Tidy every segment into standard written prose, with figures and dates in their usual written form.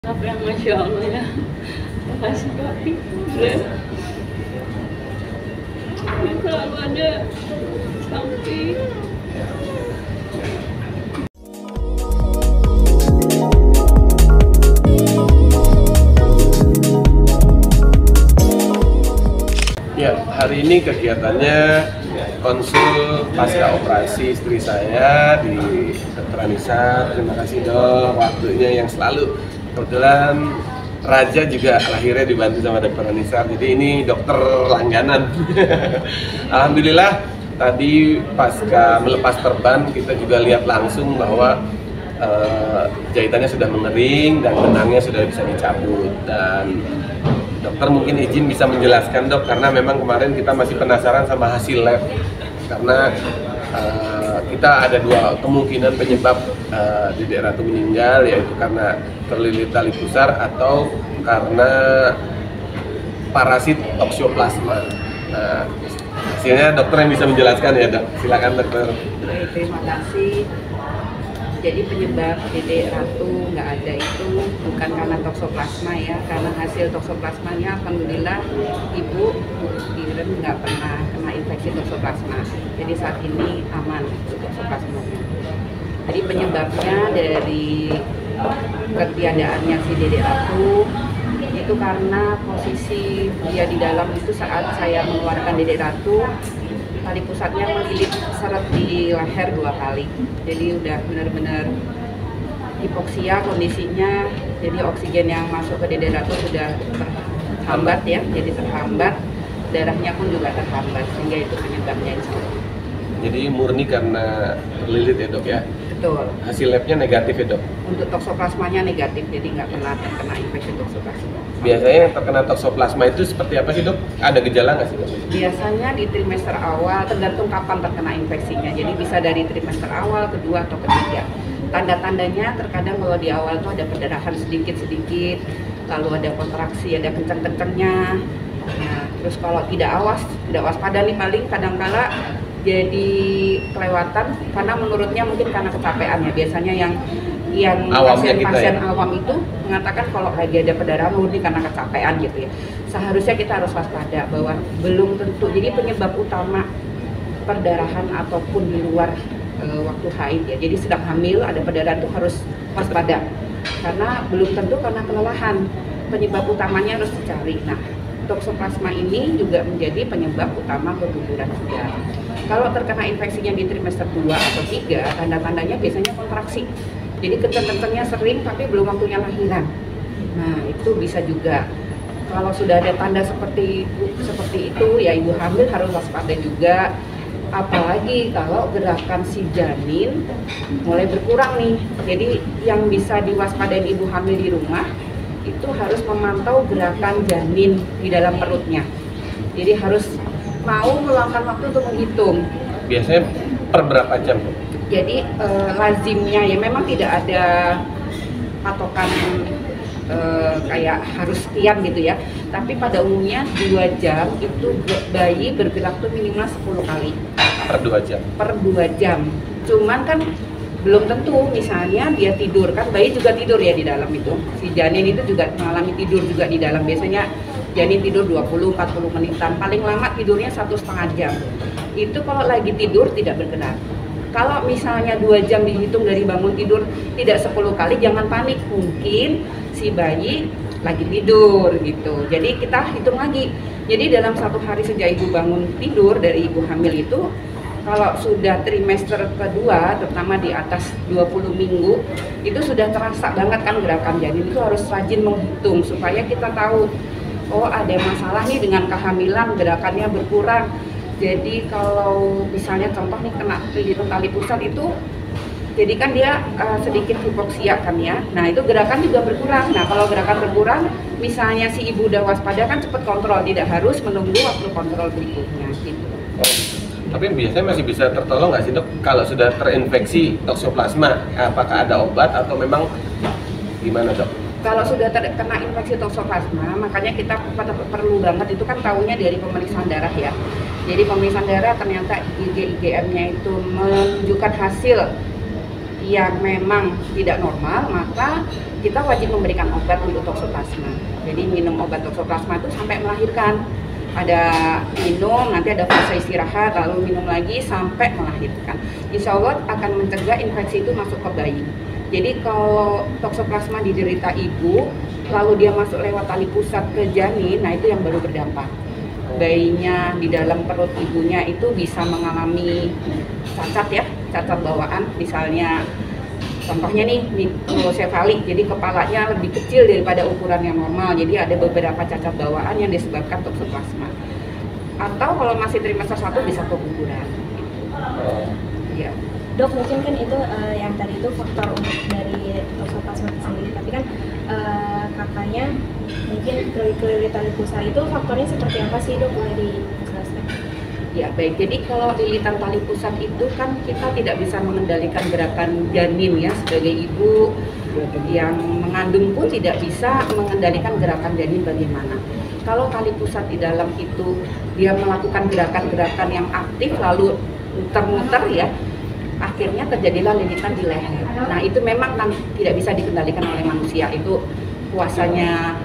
Apa yang Masya Allah ya. Makasih Kak Fitri. Selalu ada samping. Ya, hari ini kegiatannya konsul pasca operasi istri saya di Dr. Anissa. Terima kasih dok, waktunya yang selalu. Kebetulan Raja juga lahirnya dibantu sama Dr. Anissa, jadi ini dokter langganan. Alhamdulillah, tadi pasca melepas perban kita juga lihat langsung bahwa jahitannya sudah mengering dan benangnya sudah bisa dicabut. Dan dokter mungkin izin bisa menjelaskan dok, karena memang kemarin kita masih penasaran sama hasil lab, karena kita ada dua kemungkinan penyebab Dedek Ratu meninggal, yaitu karena terlilit tali pusar atau karena parasit toksoplasma. Nah, hasilnya dokter yang bisa menjelaskan ya dok, silakan dokter. Terima kasih. Jadi penyebab Dedek Ratu nggak ada itu bukan karena toksoplasma ya, karena hasil toksoplasmanya alhamdulillah ibu Iren nggak pernah kena infeksi toksoplasma. Jadi saat ini aman untuk toksoplasmanya. Jadi penyebabnya dari ketiadaannya si Dedek Ratu itu karena posisi dia di dalam itu saat saya mengeluarkan Dedek Ratu, tali pusatnya melilit seret di leher 2 kali. Jadi udah benar-benar hipoksia kondisinya. Jadi oksigen yang masuk ke Dedek Ratu sudah terhambat ya, jadi terhambat. Darahnya pun juga terhambat, sehingga itu penyebabnya itu. Jadi murni karena terlilit ya dok ya? Betul. Hasil labnya negatif ya dok? Untuk toksoplasmanya negatif, jadi nggak pernah terkena infeksi toksoplasma. Biasanya yang terkena toksoplasma itu seperti apa sih dok? Ada gejala nggak sih dok? Biasanya di trimester awal, tergantung kapan terkena infeksinya. Jadi bisa dari trimester awal, kedua atau ketiga. Tanda-tandanya terkadang kalau di awal itu ada perdarahan sedikit-sedikit, lalu ada kontraksi, ada kenceng-kencengnya. Nah, terus kalau tidak waspada nih paling kadang-kala jadi kelewatan karena menurutnya mungkin karena kecapean ya. Biasanya yang pasien-pasien awam itu mengatakan kalau lagi ada perdarahan murni karena kecapean gitu ya. Seharusnya kita harus waspada bahwa belum tentu. Jadi penyebab utama perdarahan ataupun di luar waktu haid ya. Jadi sedang hamil ada perdarahan itu harus waspada. Karena belum tentu karena kelelahan. Penyebab utamanya harus dicari. Nah, toksoplasma ini juga menjadi penyebab utama keguguran juga. Kalau terkena infeksinya di trimester 2 atau 3, tanda-tandanya biasanya kontraksi. Jadi kenceng-kencengnya sering tapi belum waktunya lahiran. Nah, itu bisa juga. Kalau sudah ada tanda seperti itu, ya ibu hamil harus waspada juga. Apalagi kalau gerakan si janin mulai berkurang nih. Jadi yang bisa diwaspadain ibu hamil di rumah itu harus memantau gerakan janin di dalam perutnya. Jadi harus mau meluangkan waktu untuk menghitung. Biasanya per berapa jam? Jadi lazimnya ya memang tidak ada patokan kayak harus sekian gitu ya. Tapi pada umumnya 2 jam itu bayi bergerak tuh minimal 10 kali. Per 2 jam? Per 2 jam. Cuman kan belum tentu, misalnya dia tidur, kan bayi juga tidur ya di dalam itu. Si janin itu juga mengalami tidur juga di dalam. Biasanya janin tidur 20-40 menitan, paling lama tidurnya 1,5 jam. Itu kalau lagi tidur tidak bergerak. Kalau misalnya 2 jam dihitung dari bangun tidur tidak 10 kali, jangan panik. Mungkin si bayi lagi tidur gitu. Jadi kita hitung lagi. Jadi dalam 1 hari sejak ibu bangun tidur dari ibu hamil itu, kalau sudah trimester kedua, terutama di atas 20 minggu, itu sudah terasa banget kan gerakan janin. Itu harus rajin menghitung supaya kita tahu, oh ada masalah nih dengan kehamilan, gerakannya berkurang. Jadi kalau misalnya contoh nih kena lilitan tali pusat itu, jadi kan dia sedikit hipoksia kan ya. Nah itu gerakan juga berkurang. Nah kalau gerakan berkurang, misalnya si ibu udah waspada kan cepat kontrol, tidak harus menunggu waktu kontrol berikutnya gitu. Tapi biasanya masih bisa tertolong nggak sih dok kalau sudah terinfeksi toksoplasma? Apakah ada obat atau memang gimana dok? Kalau sudah terkena infeksi toksoplasma, makanya kita perlu banget itu kan tahunya dari pemeriksaan darah ya. Jadi pemeriksaan darah ternyata IgM-nya itu menunjukkan hasil yang memang tidak normal, maka kita wajib memberikan obat untuk toksoplasma. Jadi minum obat toksoplasma itu sampai melahirkan. Ada minum, nanti ada fase istirahat, lalu minum lagi sampai melahirkan. Insya Allah akan mencegah infeksi itu masuk ke bayi. Jadi kalau toksoplasma diderita ibu, lalu dia masuk lewat tali pusat ke janin, nah itu yang baru berdampak. Bayinya di dalam perut ibunya itu bisa mengalami cacat ya, cacat bawaan, misalnya contohnya nih mikrosefali, jadi kepalanya lebih kecil daripada ukuran yang normal, jadi ada beberapa cacat bawaan yang disebabkan toksoplasma. Atau kalau masih trimester 1 bisa keguguran. Ya. Dok, mungkin kan itu yang tadi itu faktor untuk dari toksoplasma itu sendiri, tapi kan kakaknya mungkin kelilitan tali pusat itu faktornya seperti apa sih dok, boleh dijelaskan? Ya baik, jadi kalau lilitan tali pusat itu kan kita tidak bisa mengendalikan gerakan janin ya, sebagai ibu yang mengandung pun tidak bisa mengendalikan gerakan janin bagaimana. Kalau tali pusat di dalam itu dia melakukan gerakan-gerakan yang aktif lalu muter-muter ya, akhirnya terjadilah lilitan di leher. Nah itu memang kan tidak bisa dikendalikan oleh manusia, itu kuasanya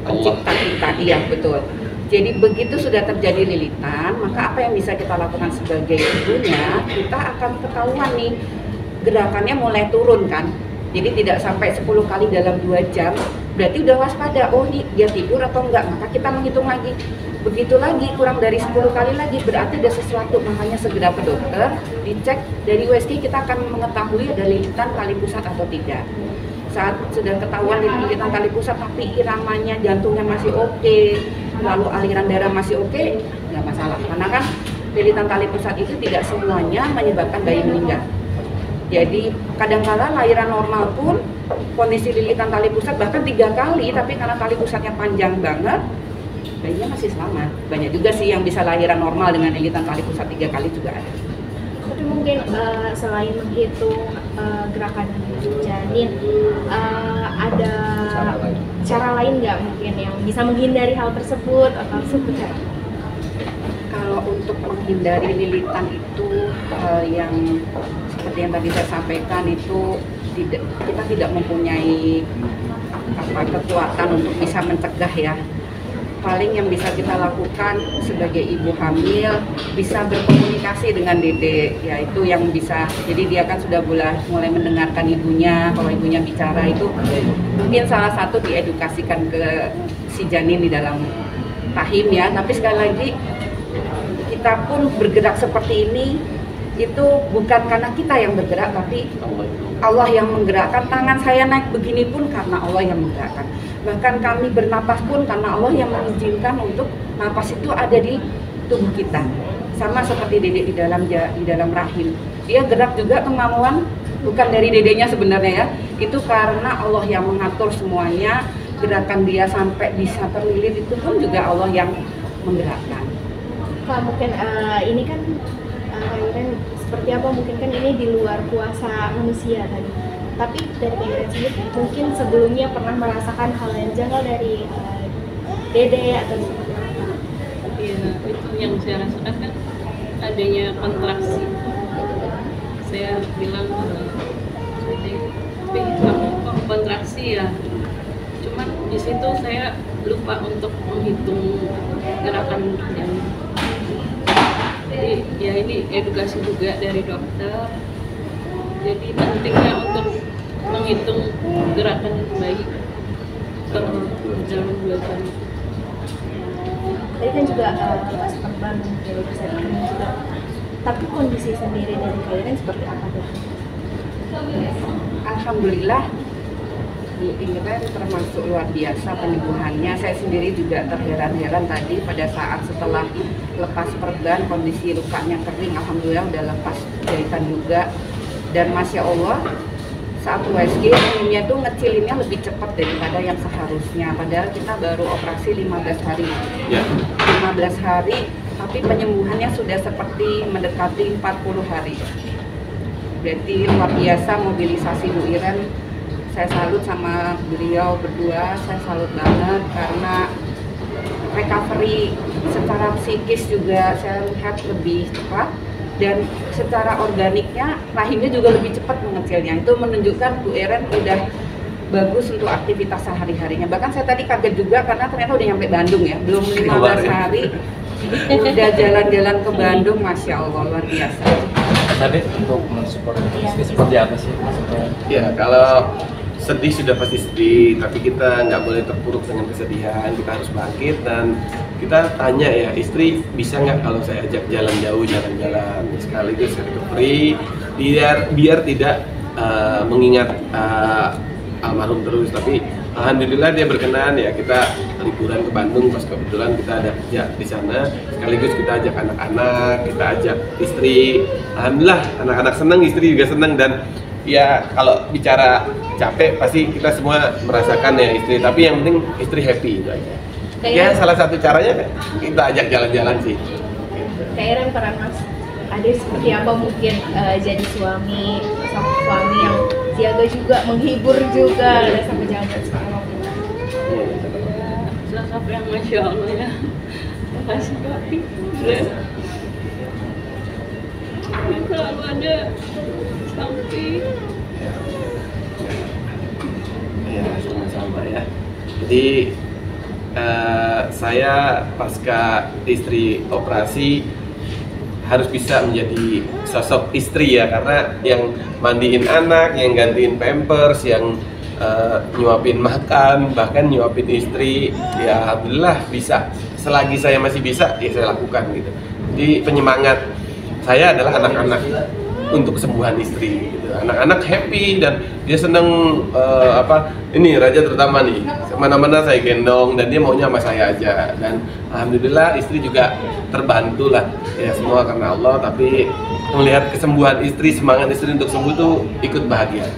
pencipta kita, iya betul. Jadi begitu sudah terjadi lilitan, maka apa yang bisa kita lakukan sebagai ibunya, kita akan ketahuan nih gerakannya mulai turun kan. Jadi tidak sampai 10 kali dalam 2 jam, berarti udah waspada, oh nih dia tidur atau enggak, maka kita menghitung lagi. Begitu lagi, kurang dari 10 kali lagi, berarti ada sesuatu, makanya segera ke dokter, dicek. Dari USG kita akan mengetahui ada lilitan tali pusat atau tidak. Saat sudah ketahuan lilitan tali pusat tapi iramanya jantungnya masih oke, lalu aliran darah masih oke, nggak masalah. Karena kan lilitan tali pusat itu tidak semuanya menyebabkan bayi meninggal. Jadi kadang-kala lahiran normal pun kondisi lilitan tali pusat bahkan 3 kali, tapi karena tali pusatnya panjang banget, bayinya masih selamat. Banyak juga sih yang bisa lahiran normal dengan lilitan tali pusat 3 kali juga ada. Tapi mungkin selain menghitung gerakan janin, ada cara lain nggak mungkin yang bisa menghindari hal tersebut atau seperti apa? Kalau untuk menghindari lilitan itu yang seperti yang tadi saya sampaikan itu kita tidak mempunyai kekuatan untuk bisa mencegah ya. Paling yang bisa kita lakukan sebagai ibu hamil bisa berkomunikasi dengan dede, yaitu yang bisa, jadi dia kan sudah mulai mendengarkan ibunya, kalau ibunya bicara itu mungkin salah satu diedukasikan ke si janin di dalam rahim ya. Tapi sekali lagi kita pun bergerak seperti ini itu bukan karena kita yang bergerak, tapi Allah yang menggerakkan. Tangan saya naik begini pun karena Allah yang menggerakkan. Bahkan kami bernapas pun karena Allah yang mengizinkan untuk napas itu ada di tubuh kita. Sama seperti dedek di dalam rahim. Dia gerak juga kemauan bukan dari dedeknya sebenarnya ya. Itu karena Allah yang mengatur semuanya. Gerakan dia sampai bisa terlilit itu pun juga Allah yang menggerakkan. Kak, mungkin ini kan seperti apa, mungkin kan ini di luar kuasa manusia tadi. Tapi dari Kak sendiri mungkin sebelumnya pernah merasakan hal yang janggal dari dede atau seperti apa? Iya, itu yang saya rasakan kan adanya kontraksi. Saya bilang kamu kok kontraksi ya? Cuman di situ saya lupa untuk menghitung gerakan yang. Jadi ya ini edukasi juga dari dokter. Jadi pentingnya untuk menghitung gerakan bayi dalam 2 jam. Tadi kan juga pas terbang dari persediaan juga. Tapi kondisi sendiri dari kalian seperti apa dok? Alhamdulillah Bu Ingrid termasuk luar biasa penyembuhannya. Saya sendiri juga terheran-heran tadi pada saat setelah lepas perban kondisi lukanya kering, alhamdulillah udah lepas jahitan juga. Dan Masya Allah saat USG minumnya tuh ngecilinnya lebih cepat daripada yang seharusnya. Padahal kita baru operasi 15 hari. Ya. 15 hari, tapi penyembuhannya sudah seperti mendekati 40 hari. Berarti luar biasa mobilisasi Bu Iren. Saya salut sama beliau berdua, saya salut banget karena recovery secara psikis juga saya lihat lebih cepat. dan secara organiknya rahimnya juga lebih cepat mengecilnya. Itu menunjukkan Bu Eren udah bagus untuk aktivitas sehari-harinya. Bahkan saya tadi kaget juga karena ternyata udah nyampe Bandung ya, belum 15 hari udah jalan-jalan ke Bandung, Masya Allah, luar biasa. Tadi untuk mensupport istri seperti apa sih maksudnya? Ya, kalau sedih sudah pasti sedih, tapi kita nggak boleh terpuruk dengan kesedihan. Kita harus bangkit dan kita tanya ya, istri bisa nggak kalau saya ajak jalan jauh, jalan-jalan sekaligus recovery, biar tidak mengingat almarhum terus. Tapi alhamdulillah dia berkenan ya, kita liburan ke Bandung pas kebetulan kita ada kerja di sana, sekaligus kita ajak anak-anak, kita ajak istri. Alhamdulillah anak-anak senang, istri juga senang, dan ya kalau bicara capek pasti kita semua merasakan ya istri, tapi yang penting istri happy itu aja. Ya salah satu caranya kita ajak jalan-jalan sih. Kak Eren peran Mas Ade seperti apa mungkin jadi suami yang siaga juga, menghibur juga, ada sampai jalan sekarang. Sosok yang Masya Allah ya. Makasih papi. Selalu ada samping. Ya, sama-sama ya. Jadi saya pasca istri operasi harus bisa menjadi sosok istri ya, karena yang mandiin anak, yang gantiin pampers, yang nyuapin makan, bahkan nyuapin istri, ya alhamdulillah bisa. Selagi saya masih bisa, ya saya lakukan gitu. Jadi penyemangat saya adalah anak-anak untuk kesembuhan istri gitu. Anak-anak happy dan dia seneng ini Raja terutama nih, mana-mana saya gendong dan dia maunya sama saya aja, dan alhamdulillah istri juga terbantu lah ya, semua karena Allah. Tapi melihat kesembuhan istri, semangat istri untuk sembuh tuh ikut bahagia.